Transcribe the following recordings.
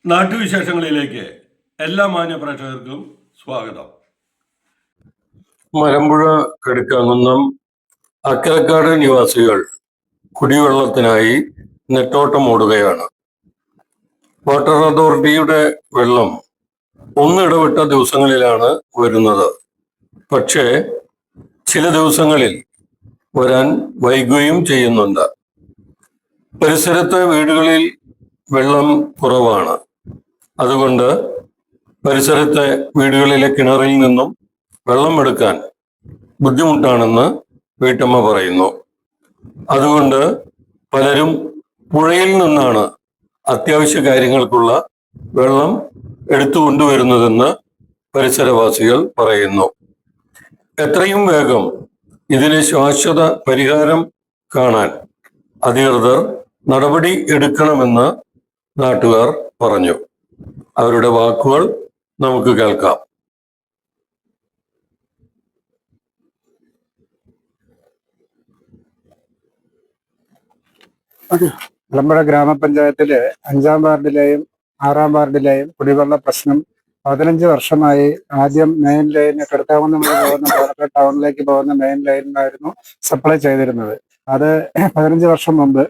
നാട്ടുവിശേഷങ്ങളിലേക്ക് എല്ലാ മാന്യ പ്രേക്ഷകർക്കും സ്വാഗതം. മലമ്പുഴ കടുക്കാങ്കുന്നം അക്കരക്കാട് നിവാസികൾ കുടിവെള്ളത്തിനായി നെട്ടോട്ടം ഓടുകയാണ്. വാട്ടർ അതോറിറ്റിയുടെ വെള്ളം ഒന്നിടവിട്ട ദിവസങ്ങളിലാണ് വരുന്നത്. പക്ഷേ ചില ദിവസങ്ങളിൽ വരാൻ വൈകുകയും ചെയ്യുന്നുണ്ട്. പരിസരത്തെ വീടുകളിൽ വെള്ളം കുറവാണ്. അതുകൊണ്ട് പരിസരത്തെ വീടുകളിലെ കിണറിൽ നിന്നും വെള്ളം എടുക്കാൻ ബുദ്ധിമുട്ടാണെന്ന് വീട്ടമ്മ പറയുന്നു. അതുകൊണ്ട് പലരും പുഴയിൽ നിന്നാണ് അത്യാവശ്യ കാര്യങ്ങൾക്കുള്ള വെള്ളം എടുത്തു കൊണ്ടുവരുന്നതെന്ന് പരിസരവാസികൾ പറയുന്നു. എത്രയും വേഗം ഇതിന് ശാശ്വത പരിഹാരം കാണാൻ അധികൃതർ നടപടി എടുക്കണമെന്ന് നാട്ടുകാർ പറഞ്ഞു. അവരുടെ വാക്കുകൾ നമുക്ക് കേൾക്കാം. മലമ്പുഴ ഗ്രാമപഞ്ചായത്തിലെ 5-ാം വാർഡിലെയും 6-ാം വാർഡിലെയും കുടിവെള്ള പ്രശ്നം 15 വർഷമായി. ആദ്യം മെയിൻ ലൈന് കടുക്കാവുന്ന പോകുന്ന പാലക്കാട് ടൗണിലേക്ക് പോകുന്ന മെയിൻ ലൈനിലായിരുന്നു സപ്ലൈ ചെയ്തിരുന്നത്. അത് 15 വർഷം മുമ്പ്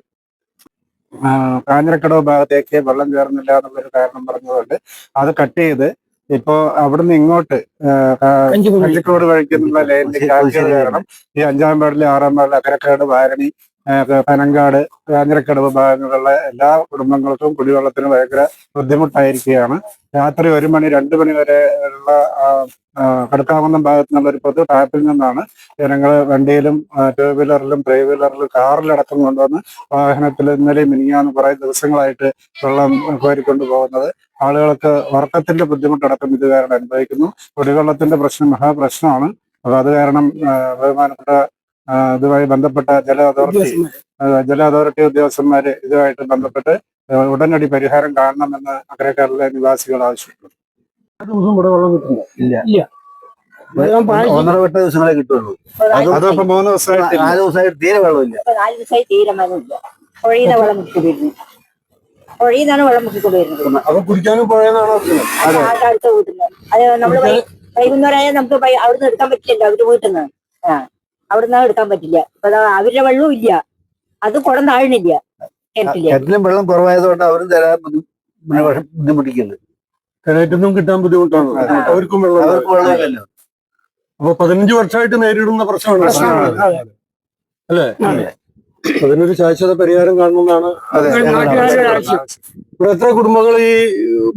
കാഞ്ഞിരക്കടവ് ഭാഗത്തേക്ക് വെള്ളം കയറുന്നില്ല എന്നുള്ളൊരു കാരണം പറഞ്ഞതുകൊണ്ട് അത് കട്ട് ചെയ്ത് ഇപ്പോ അവിടുന്ന് ഇങ്ങോട്ട് കഞ്ചിക്കോട് വഴിക്കുന്നുള്ള ലൈനിലേക്ക് ആക്കിയത് കാരണം ഈ 5-ാം വാർഡിലെ 6-ാം വാർഡിലെ അക്കരക്കാട്, വാരണി, പനങ്കാട്, കാഞ്ഞിരക്കടവ് ഭാഗങ്ങളിലുള്ള എല്ലാ കുടുംബങ്ങൾക്കും കുടിവെള്ളത്തിന് ഭയങ്കര ബുദ്ധിമുട്ടായിരിക്കുകയാണ്. രാത്രി 1 മണി 2 മണി വരെ ഉള്ള കടുക്കാവുന്ന ഭാഗത്തു നിന്നുള്ള ഒരു പൊതു ടാപ്പിൽ നിന്നാണ് ജനങ്ങൾ വണ്ടിയിലും 2 വീലറിലും 3 വീലറിലും കാറിലടക്കം കൊണ്ടുവന്ന് വാഹനത്തിൽ ഇന്നലെയും മിനിഞ്ഞാന്ന് കുറെ ദിവസങ്ങളായിട്ട് വെള്ളം കോരിക്കൊണ്ടു പോകുന്നത്. ആളുകൾക്ക് ഉറക്കത്തിന്റെ ബുദ്ധിമുട്ടടക്കം ഇത് കാരണം അനുഭവിക്കുന്നു. കുടിവെള്ളത്തിന്റെ പ്രശ്നം മഹാപ്രശ്നമാണ്. അപ്പൊ അത് കാരണം ബഹുമാനപ്പെട്ട ഇതുമായി ബന്ധപ്പെട്ട ജല അതോറിറ്റി ഉദ്യോഗസ്ഥന്മാര് ഇതുമായിട്ട് ബന്ധപ്പെട്ട് ഉടനടി പരിഹാരം കാണണമെന്ന് അക്കരക്കാരിലെ നിവാസികൾ ആവശ്യപ്പെട്ടു. ഇവിടെ വെള്ളം കിട്ടുന്നില്ല. 1.5 ദിവസങ്ങളെ കിട്ടുള്ളൂ. അതിപ്പോ 3 ദിവസമായിട്ട് 4 ദിവസമായിട്ട് തീരെ വെള്ളമില്ല. 4 ദിവസമായി തീരെ മരമില്ല. പുഴയിലെ വെള്ളം മുക്കിക്കൊണ്ടിരുന്നു. പുഴയിന്നാണ് വെള്ളം മുക്കിക്കൊണ്ടിരുന്നത്. അപ്പൊ കുടിക്കാനും പുഴയെന്നാണോ? അടുത്ത വീട്ടിൽ നിന്ന് അത് നമ്മള് വൈകുന്നേരമായ നമുക്ക് അവിടുന്ന് എടുക്കാൻ പറ്റില്ലല്ലോ. അവര് വീട്ടിൽ നിന്ന് അവിടുന്ന് എടുക്കാൻ പറ്റില്ല. അപ്പൊ അവരുടെ വെള്ളവും ഇല്ല, അത് കുടം താഴണില്ല. കിണറ്റിലും വെള്ളം കുറവായതുകൊണ്ട് അവരും തരാൻ ബുദ്ധിമുട്ടിക്കുന്നത്. കിണറ്റൊന്നും കിട്ടാൻ ബുദ്ധിമുട്ടാണ്. അവർക്കും വെള്ളമില്ലല്ലോ. അപ്പൊ 15 വർഷമായിട്ട് നേരിടുന്ന പ്രശ്നമാണ് അല്ലേ? അതിനൊരു ശാശ്വത പരിഹാരം കാണണമെന്നാണ്. ഇവിടെ എത്ര കുടുംബങ്ങൾ ഈ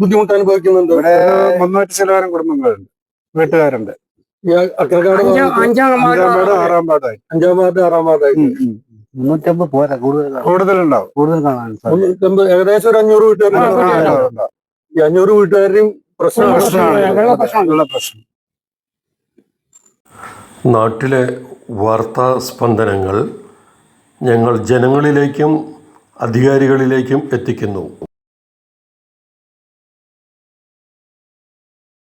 ബുദ്ധിമുട്ട് അനുഭവിക്കുന്നുണ്ട്? ഇവിടെ 300 ചിലവാരം കുടുംബങ്ങളുണ്ട്, വീട്ടുകാരുണ്ട്. ഈ അക്കരക്കാട് 5-ാം വാർഡ് 6-ാം വാർഡായി 5-ാം വാർഡ് 6-ാം വാർഡായി 350 പോരാ, കൂടുതലുണ്ടാവും. കൂടുതൽ കാണാൻ ഏകദേശം ഒരു 500 വീട്ടുകാരുണ്ടാവും. ഈ 500 വീട്ടുകാരുടെയും പ്രശ്നമാണ്. നാട്ടിലെ വാർത്താ സ്പന്ദനങ്ങൾ ഞങ്ങൾ ജനങ്ങളിലേക്കും അധികാരികളിലേക്കും എത്തിക്കുന്നു.